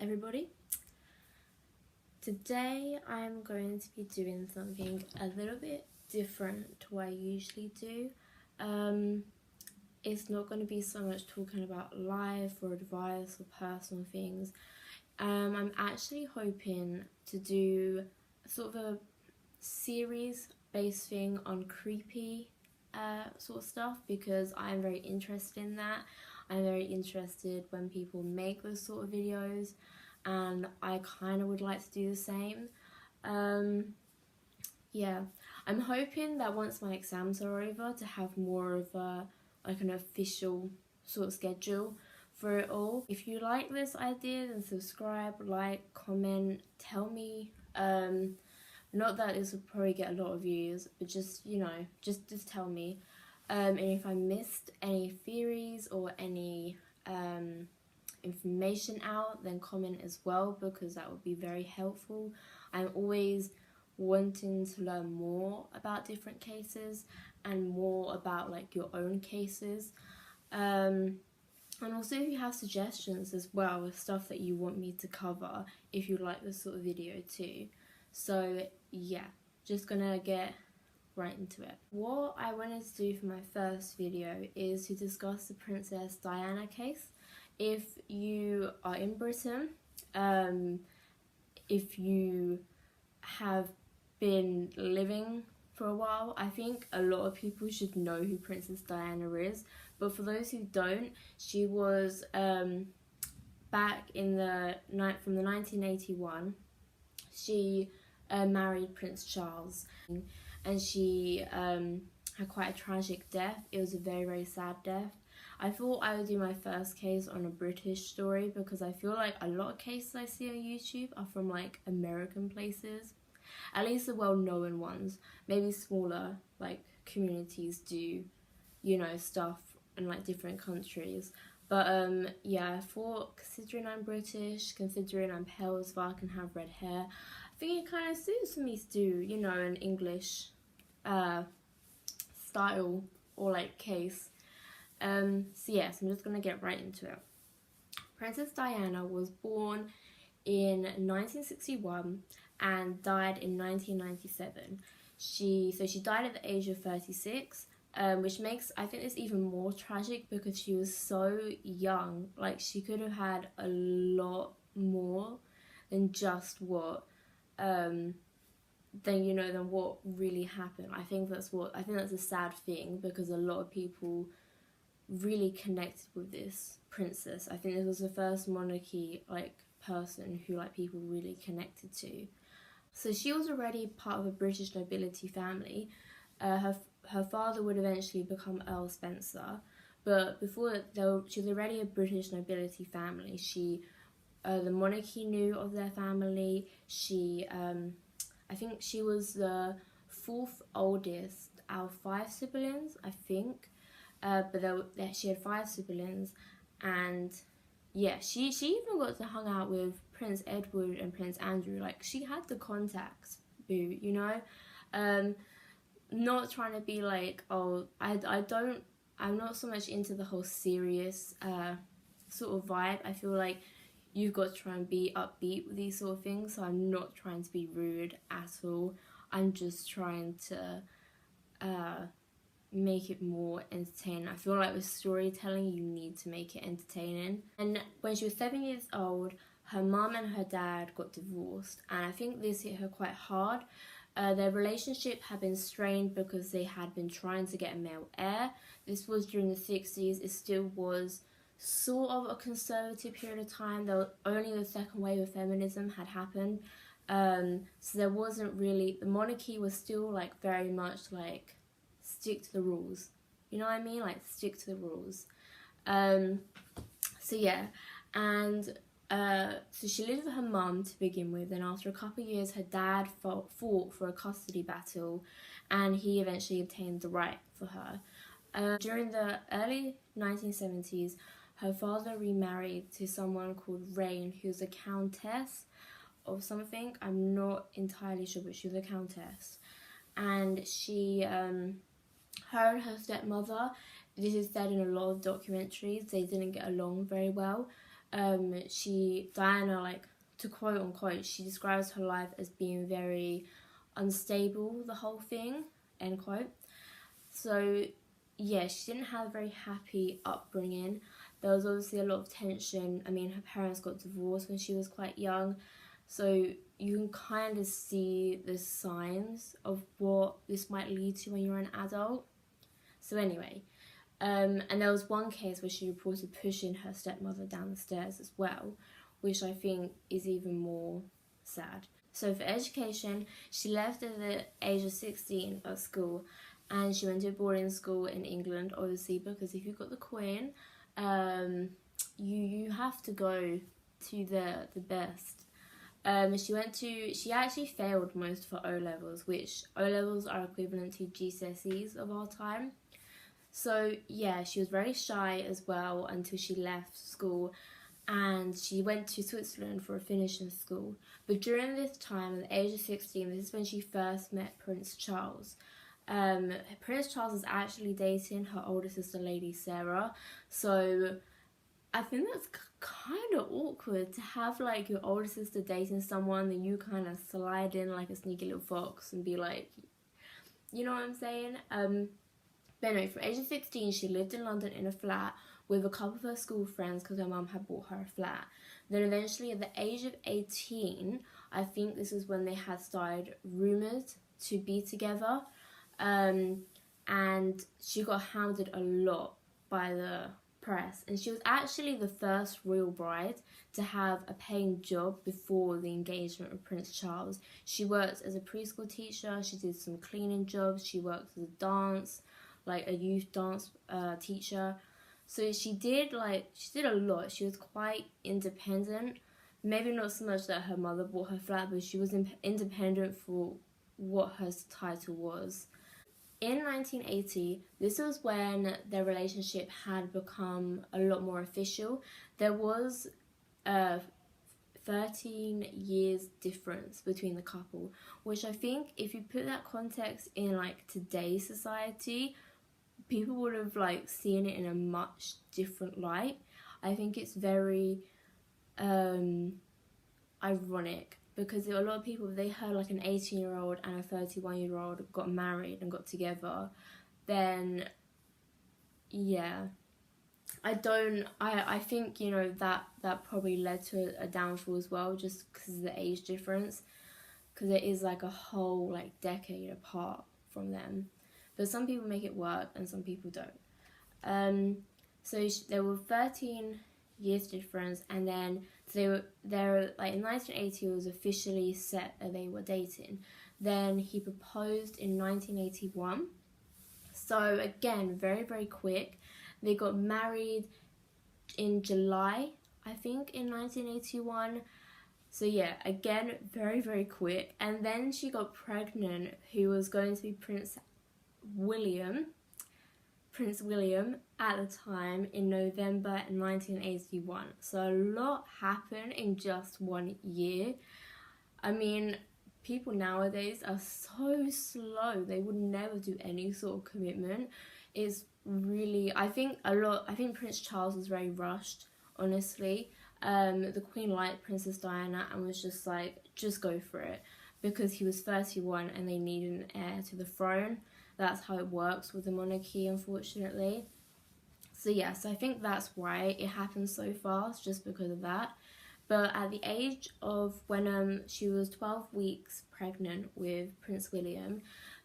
everybody. Today I'm going to be doing something a little bit different to what I usually do. It's not going to be so much talking about life or advice or personal things. I'm actually hoping to do sort of a series based thing on creepy sort of stuff, because I'm very interested in that. I'm very interested when people make those sort of videos, and I kind of would like to do the same. Yeah, I'm hoping that once my exams are over to have more of a like an official sort of schedule for it all. If you like this idea, then subscribe, like, comment, tell me. Not that this will probably get a lot of views, but just, you know, just tell me. And if I missed any theories or any information out, then comment as well, because that would be very helpful. I'm always wanting to learn more about different cases and more about like your own cases. And also if you have suggestions as well with stuff that you want me to cover, if you like this sort of video too. So yeah, just gonna get right into it. What I wanted to do for my first video is to discuss the Princess Diana case. If you are in Britain, if you have been living for a while, I think a lot of people should know who Princess Diana is. But for those who don't, she was back in from the 1981. She married Prince Charles, and she had quite a tragic death. It was a very, very sad death. I thought I would do my first case on a British story, because I feel like a lot of cases I see on YouTube are from like American places, at least the well-known ones. Maybe smaller like communities do, you know, stuff in like different countries. But yeah, I thought, considering I'm British, considering I'm pale as fuck and have red hair, I think it kind of suits me to do, you know, an English style or like case. So yes, I'm just gonna get right into it. Princess Diana was born in 1961 and died in 1997. She died at the age of 36. Which makes, I think, this even more tragic, because she was so young. Like, she could have had a lot more than just what than what really happened. I think that's a sad thing, because a lot of people really connected with this princess. I think this was the first monarchy like person who like people really connected to. So she was already part of a British nobility family. Her father would eventually become Earl Spencer, but before that, she was already a British nobility family. The monarchy knew of their family. I think she was the fourth oldest out of 5 siblings, I think. But she had 5 siblings, and yeah, she even got to hang out with Prince Edward and Prince Andrew. Like, she had the contacts, boo, you know. Not trying to be like, oh, I'm not so much into the whole serious sort of vibe. I feel like you've got to try and be upbeat with these sort of things, so I'm not trying to be rude at all. I'm just trying to make it more entertaining. I feel like with storytelling, you need to make it entertaining. And when she was 7 years old, her mum and her dad got divorced, and I think this hit her quite hard. Their relationship had been strained because they had been trying to get a male heir. This was during the 60s. It still was sort of a conservative period of time. Only the second wave of feminism had happened. So there wasn't really, the monarchy was still like very much like stick to the rules. You know what I mean? Like, stick to the rules. So yeah, and so she lived with her mum to begin with, and after a couple of years her dad fought for a custody battle, and he eventually obtained the right for her. During the early 1970s, her father remarried to someone called Rain, who's a countess of something. I'm not entirely sure, but she was a countess. And she, her and her stepmother, this is said in a lot of documentaries, they didn't get along very well. Diana, like, to quote unquote, she describes her life as being very unstable, the whole thing, end quote. So yeah, she didn't have a very happy upbringing. There was obviously a lot of tension. I mean, her parents got divorced when she was quite young, so you can kind of see the signs of what this might lead to when you're an adult. So anyway, and there was one case where she reported pushing her stepmother down the stairs as well, which I think is even more sad. So for education, she left at the age of 16 at school, and she went to a boarding school in England, obviously, because if you've got the Queen, you have to go to the best. She actually failed most of her O-levels, which O-levels are equivalent to GCSEs of our time. So yeah, she was very shy as well until she left school, and she went to Switzerland for a finishing school. But during this time, at the age of 16, this is when she first met Prince Charles. Prince Charles is actually dating her older sister, Lady Sarah. So I think that's kind of awkward to have like your older sister dating someone and you kind of slide in like a sneaky little fox and be like, you know what I'm saying? But anyway, from age of 16, she lived in London in a flat with a couple of her school friends because her mum had bought her a flat. Then eventually at the age of 18, I think this is when they had started rumoured to be together. And she got hounded a lot by the press, and she was actually the first royal bride to have a paying job before the engagement with Prince Charles. She worked as a preschool teacher, she did some cleaning jobs, she worked as a youth dance teacher. So she did a lot. She was quite independent. Maybe not so much that her mother bought her flat, but she was independent for what her title was. In 1980, this was when their relationship had become a lot more official. There was a 13 years difference between the couple, which I think if you put that context in like today's society, people would have like seen it in a much different light. I think it's very ironic, because a lot of people, if they heard like an 18-year-old and a 31-year-old got married and got together, then yeah, I think, you know, that probably led to a downfall as well, just because of the age difference, because it is like a whole like decade apart from them. But some people make it work and some people don't. So there were 13 years difference, and then they were like in 1980 it was officially set that they were dating. Then he proposed in 1981. So again, very, very quick. They got married in July, I think, in 1981. So yeah, again, very, very quick. And then she got pregnant, who was going to be Prince William at the time, in November 1981. So a lot happened in just 1 year. I mean, people nowadays are so slow. They would never do any sort of commitment. It's really, I think Prince Charles was very rushed, honestly. The Queen liked Princess Diana and was just like, just go for it, because he was 31 and they needed an heir to the throne. That's how it works with the monarchy, unfortunately. So yeah, so I think that's why it happened so fast, just because of that. But at the age of, when she was 12 weeks pregnant with Prince William,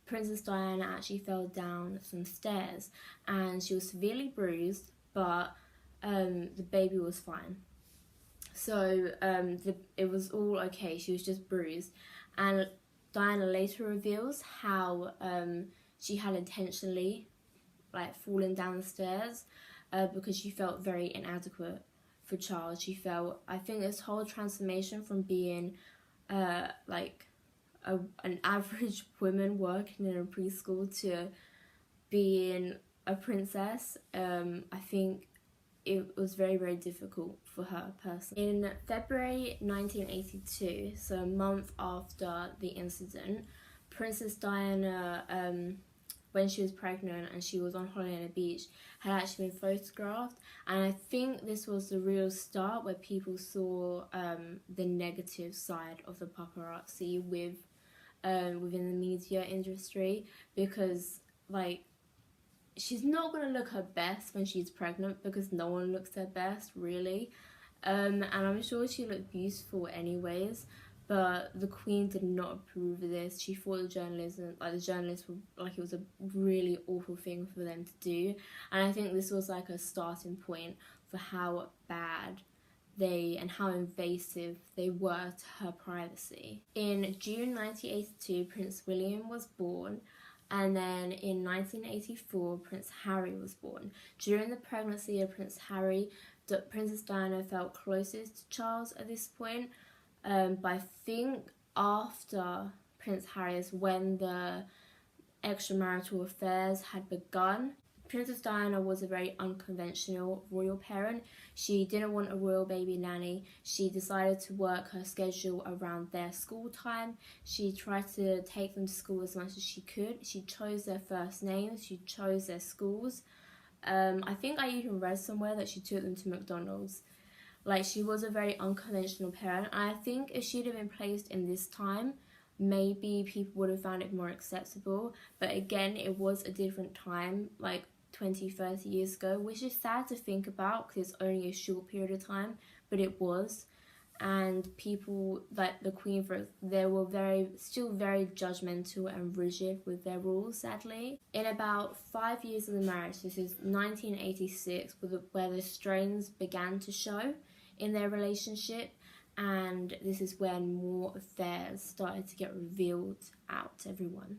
Princess Diana actually fell down some stairs and she was severely bruised, but the baby was fine. So it was all okay, she was just bruised. And Diana later reveals how she had intentionally fallen down the stairs because she felt very inadequate for Charles. She felt, I think this whole transformation from being an average woman working in a preschool to being a princess, I think it was very, very difficult for her personally. In February 1982, so a month after the incident, Princess Diana when she was pregnant and she was on holiday on the beach had actually been photographed. And I think this was the real start where people saw the negative side of the paparazzi within the media industry, because like she's not going to look her best when she's pregnant, because no one looks their best really, and I'm sure she looked beautiful anyways, but the Queen did not approve of this. She thought the journalists were like, it was a really awful thing for them to do, and I think this was like a starting point for how bad and how invasive they were to her privacy. In June 1982, Prince William was born, and then in 1984, Prince Harry was born. During the pregnancy of Prince Harry, Princess Diana felt closest to Charles at this point, but I think after Prince Harry is when the extramarital affairs had begun. Princess Diana was a very unconventional royal parent. She didn't want a royal baby nanny. She decided to work her schedule around their school time. She tried to take them to school as much as she could. She chose their first names. She chose their schools. I think I even read somewhere that she took them to McDonald's. Like, she was a very unconventional parent. And I think if she'd have been placed in this time, maybe people would have found it more acceptable. But again, it was a different time, like 20-30 years ago, which is sad to think about because it's only a short period of time, but it was. And people like the Queen, they were still very judgmental and rigid with their rules, sadly. In about 5 years of the marriage, this is 1986, where the strains began to show in their relationship, and this is when more affairs started to get revealed out to everyone.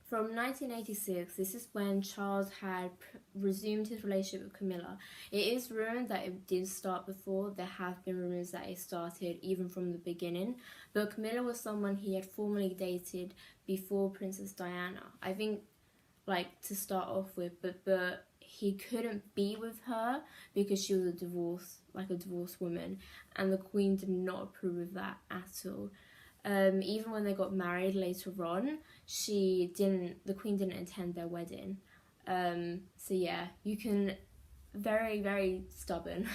From 1986, this is when Charles had resumed his relationship with Camilla. It is rumoured that it did start before. There have been rumours that it started even from the beginning. But Camilla was someone he had formerly dated before Princess Diana. I think, like, to start off with, but he couldn't be with her because she was a divorced woman. And the Queen did not approve of that at all. Even when they got married later on, the Queen didn't attend their wedding. So yeah, you can, very, very stubborn,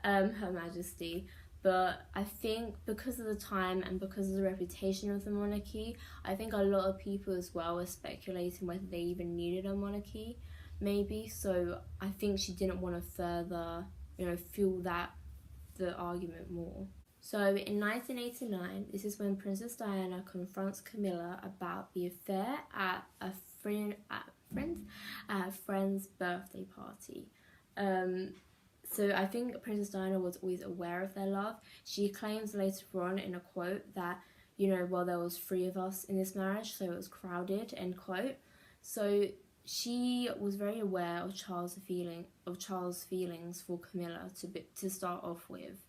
Her Majesty. But I think because of the time and because of the reputation of the monarchy, I think a lot of people as well were speculating whether they even needed a monarchy, maybe. So I think she didn't want to further, fuel the argument more. So in 1989, this is when Princess Diana confronts Camilla about the affair at a friend's birthday party. So I think Princess Diana was always aware of their love. She claims later on in a quote that, well, there was 3 of us in this marriage, so it was crowded, end quote. So she was very aware of Charles' feelings for Camilla to start off with.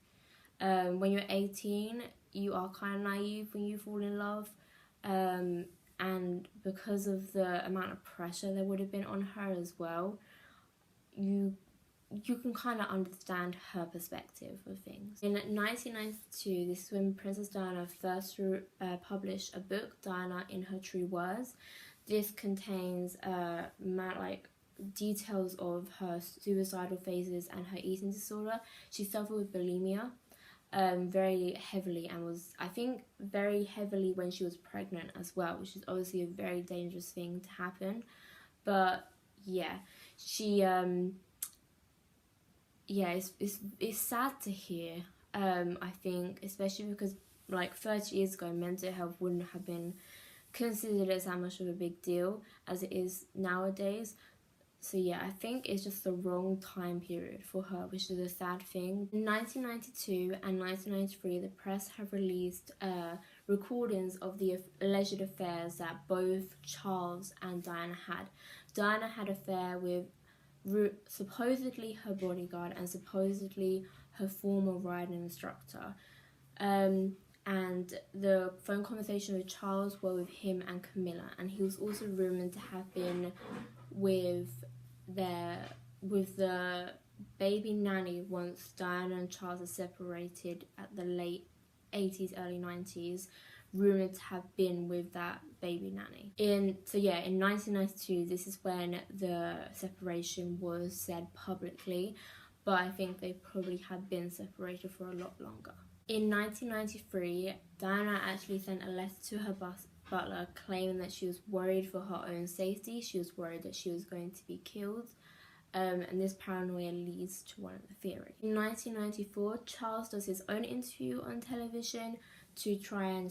When you're 18, you are kind of naive when you fall in love, and because of the amount of pressure there would have been on her as well, you can kind of understand her perspective of things. In 1992, this is when Princess Diana first published a book, Diana in Her True Words. This contains details of her suicidal phases and her eating disorder. She suffered with bulimia very heavily, and was, I think, very heavily when she was pregnant as well, which is obviously a very dangerous thing to happen. But yeah, she it's sad to hear. I think, especially because 30 years ago, mental health wouldn't have been considered as that much of a big deal as it is nowadays. So yeah, I think it's just the wrong time period for her, which is a sad thing. In 1992 and 1993, the press have released recordings of the alleged affairs that both Charles and Diana had. Diana had an affair with supposedly her bodyguard and supposedly her former riding instructor. And the phone conversation with Charles were with him and Camilla, and he was also rumoured to have been with the baby nanny once Diana and Charles are separated at the late 80s, early 90s. rumoured to have been with that baby nanny. In 1992, this is when the separation was said publicly, but I think they probably had been separated for a lot longer. In 1993, Diana actually sent a letter to her butler claiming that she was worried for her own safety. She was worried that she was going to be killed. And this paranoia leads to one of the theories. In 1994, Charles does his own interview on television to try and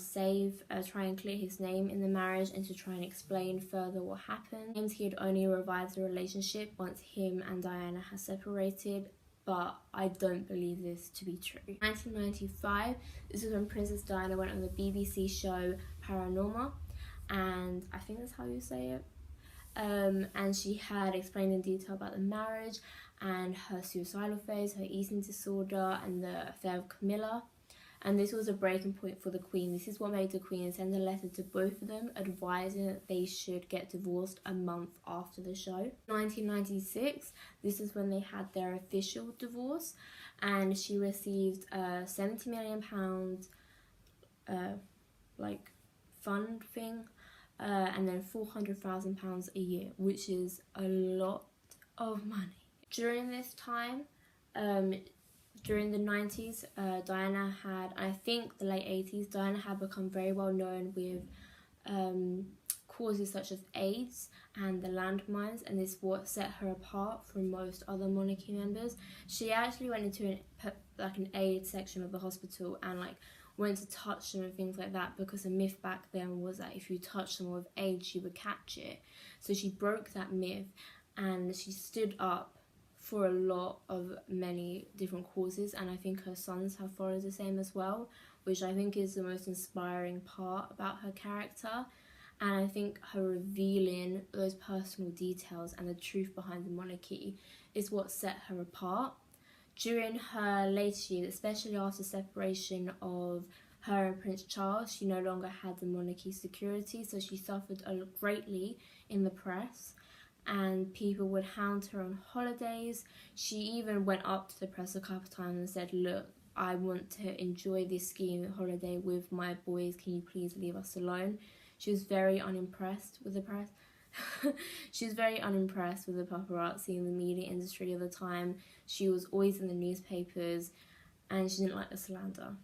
clear his name in the marriage and to try and explain further what happened. He claims he had only revived the relationship once him and Diana had separated, but I don't believe this to be true. In 1995, this is when Princess Diana went on the BBC show Paranormal, and I think that's how you say it. And she had explained in detail about the marriage and her suicidal phase, her eating disorder, and the affair of Camilla. And this was a breaking point for the Queen. This is what made the Queen send a letter to both of them advising that they should get divorced a month after the show. 1996, this is when they had their official divorce, and she received a £70 million fund thing, and then £400,000 a year, which is a lot of money. During this time, during the 90s, Diana had, I think the late 80s, Diana had become very well known with causes such as AIDS and the landmines, and this is what set her apart from most other monarchy members. She actually went into an AIDS section of the hospital and went to touch them and things like that, because the myth back then was that if you touch someone with AIDS, you would catch it. So she broke that myth, and she stood up for a lot of many different causes, and I think her sons have followed the same as well, which I think is the most inspiring part about her character. And I think her revealing those personal details and the truth behind the monarchy is what set her apart. During her later years, especially after separation of her and Prince Charles, she no longer had the monarchy's security, so she suffered greatly in the press, and people would hound her on holidays. She even went up to the press a couple of times and said, "Look, I want to enjoy this skiing holiday with my boys, can you please leave us alone?" She was very unimpressed with the press. She was very unimpressed with the paparazzi and the media industry of the time. She was always in the newspapers, and she didn't like the slander.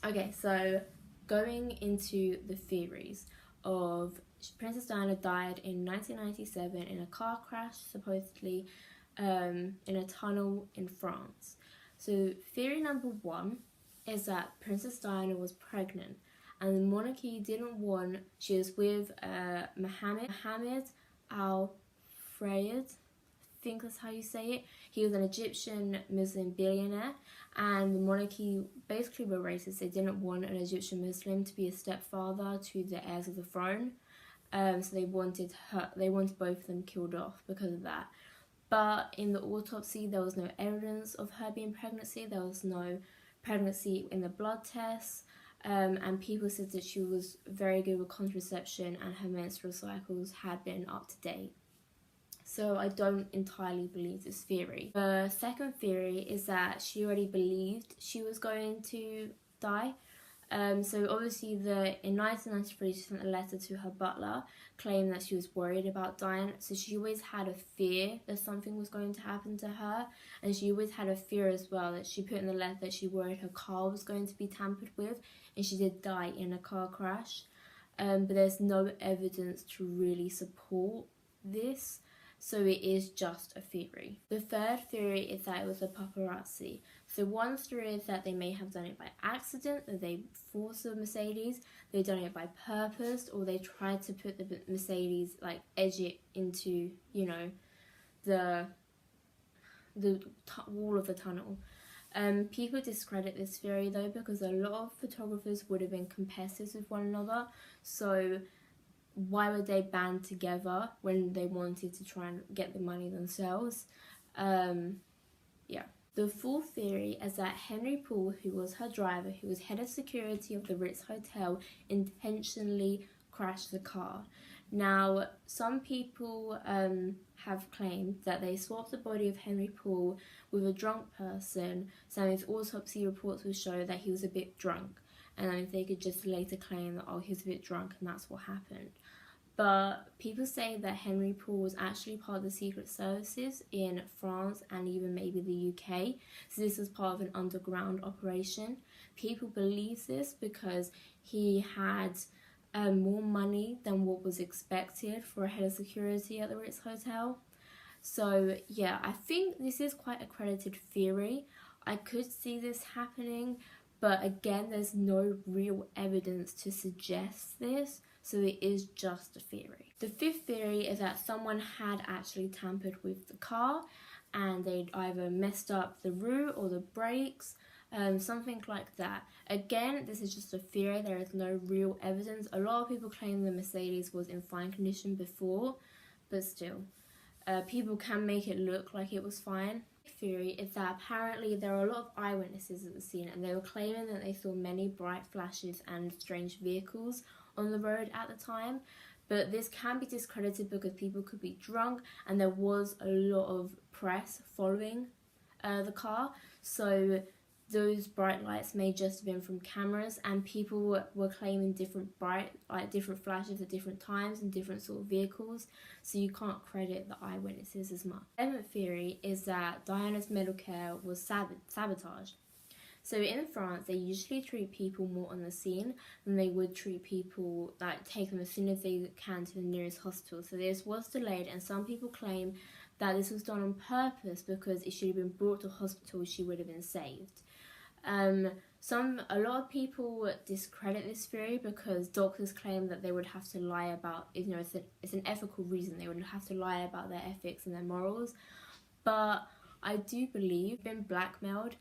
Okay, so going into the theories of Princess Diana died in 1997 in a car crash, supposedly in a tunnel in France. So theory number one is that Princess Diana was pregnant, and the monarchy didn't want, she was with Mohammed Al-Fayed, I think that's how you say it. He was an Egyptian Muslim billionaire, and the monarchy basically were racist. They didn't want an Egyptian Muslim to be a stepfather to the heirs of the throne. So they wanted both of them killed off because of that. But in the autopsy, there was no evidence of her being pregnancy. There was no pregnancy in the blood tests. And people said that she was very good with contraception and her menstrual cycles had been up to date. So I don't entirely believe this theory. The second theory is that she already believed she was going to die. So obviously in 1993 she sent a letter to her butler claiming that she was worried about dying. So she always had a fear that something was going to happen to her, and she always had a fear as well that she put in the letter that she worried her car was going to be tampered with, and she did die in a car crash. But there's no evidence to really support this, so it is just a theory. The third theory is that it was the paparazzi. So one theory is that they may have done it by accident, that they forced the Mercedes, they done it by purpose, or they tried to put the Mercedes, edge it into, the wall of the tunnel. People discredit this theory though, because a lot of photographers would have been competitors with one another, so why would they band together when they wanted to try and get the money themselves? The fourth theory is that Henry Poole, who was her driver, who was head of security of the Ritz Hotel, intentionally crashed the car. Now, some people have claimed that they swapped the body of Henry Poole with a drunk person, so his autopsy reports will show that he was a bit drunk. and they could just later claim that, oh, he was a bit drunk and that's what happened. But people say that Henry Paul was actually part of the secret services in France and even maybe the UK. So this was part of an underground operation. People believe this because he had more money than what was expected for a head of security at the Ritz Hotel. So yeah, I think this is quite a credited theory. I could see this happening, but again, there's no real evidence to suggest this. So it is just a theory. The fifth theory is that someone had actually tampered with the car and they'd either messed up the route or the brakes, something like that. Again, this is just a theory. There is no real evidence. A lot of people claim the Mercedes was in fine condition before, but still, people can make it look like it was fine. Theory is that apparently there are a lot of eyewitnesses at the scene and they were claiming that they saw many bright flashes and strange vehicles on the road at the time, but this can be discredited because people could be drunk and there was a lot of press following the car, so those bright lights may just have been from cameras, and people were claiming different flashes at different times and different sort of vehicles, so you can't credit the eyewitnesses as much. The seventh theory is that Diana's medical care was sabotaged. So in France, they usually treat people more on the scene than they would treat people, like take them as soon as they can to the nearest hospital. So this was delayed, and some people claim that this was done on purpose because if she had been brought to hospital, she would have been saved. A lot of people discredit this theory because doctors claim that they would have to lie about, it's an ethical reason, they would have to lie about their ethics and their morals. But I do believe been blackmailed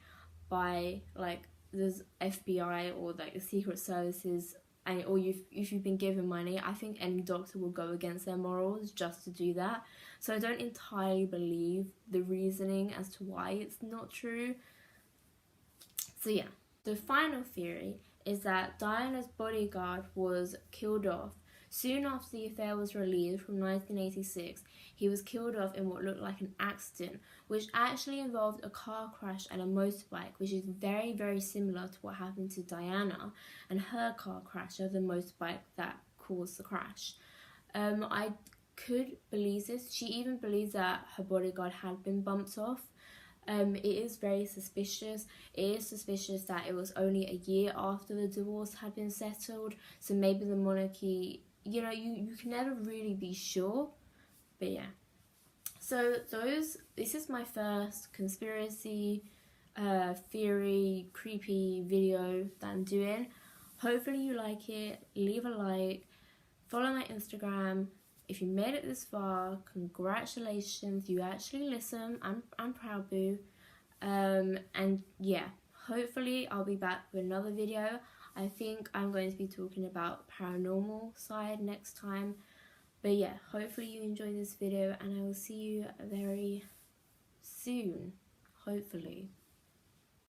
by like the FBI or like the secret services, or if you've been given money, I think any doctor will go against their morals just to do that. So I don't entirely believe the reasoning as to why it's not true. So yeah, the final theory is that Diana's bodyguard was killed off. Soon after the affair was released from 1986, he was killed off in what looked like an accident, which actually involved a car crash and a motorbike, which is very, very similar to what happened to Diana and her car crash of the motorbike that caused the crash. I could believe this. She even believes that her bodyguard had been bumped off. It is very suspicious. It is suspicious that it was only a year after the divorce had been settled, so maybe the monarchy, you can never really be sure, but yeah. So this is my first conspiracy theory creepy video that I'm doing. Hopefully you like it. Leave a like, follow my Instagram. If you made it this far, congratulations, you actually listen. I'm proud, boo. And yeah, hopefully I'll be back with another video. I think I'm going to be talking about paranormal side next time. But yeah, hopefully you enjoyed this video and I will see you very soon, hopefully.